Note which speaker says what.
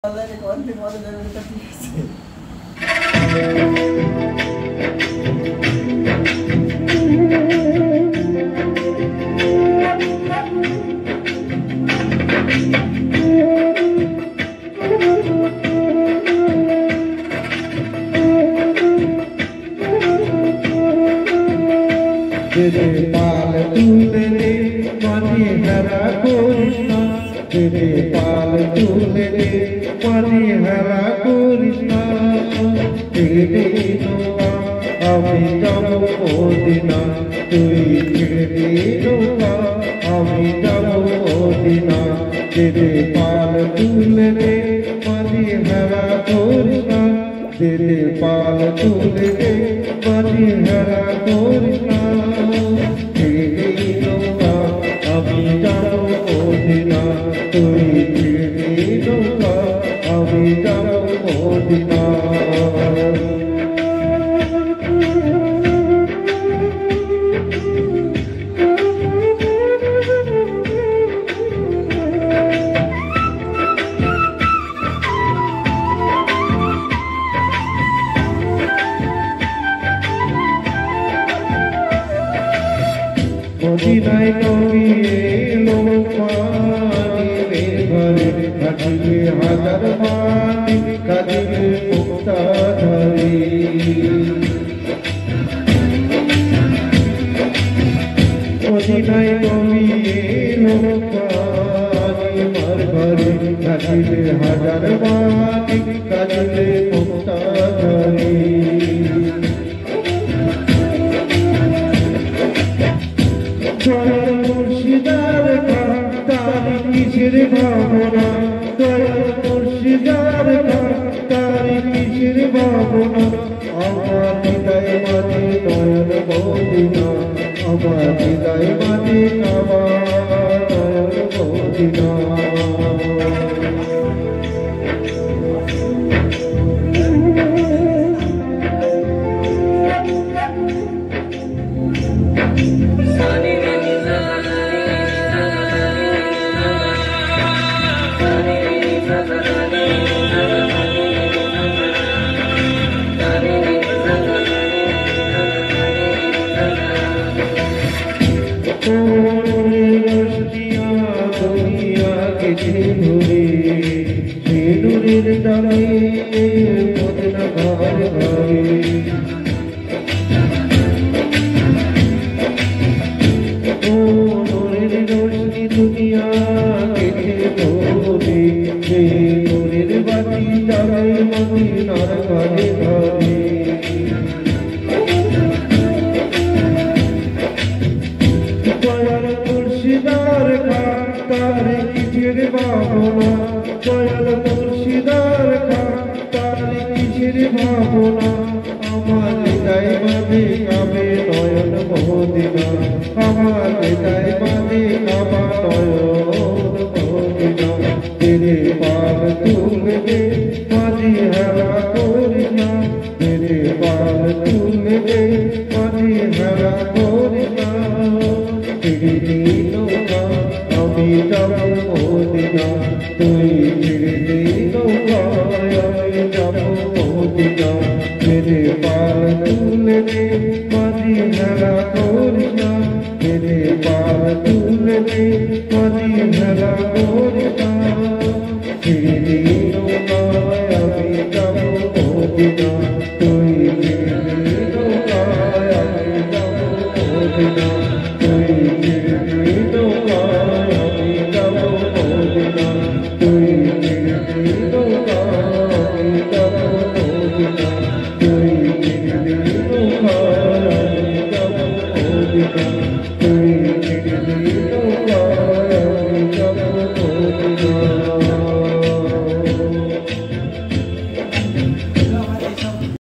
Speaker 1: Konti mo na lang ito kasi.
Speaker 2: तेरे पाल तूने मानी हरा कृष्ण तेरे पाल तूने मानी हरा कृष्ण तेरे नौका अभी जब मोदिना तुई तेरे नौका अभी जब मोदिना तेरे पाल तूने मानी हरा कृष्ण तेरे पाल तूने मानी हरा Krishna Modinai Noviye Lomani Ghare Khajile Hadar Mani Khajile Mukta Dhari Modinai Noviye Lomani Ghare Khajile Hadar Mani Khajile Mukta Dhari মুর্শিদার তারি কিসের ভাবনা দয়াল মুর্শিদার তারি কিসের ভাবনা আমার হৃদয় মাঝে নয়ন মদিনা আমার হৃদয় মাঝে কাবা নয়ন মদিনা
Speaker 1: Thank you.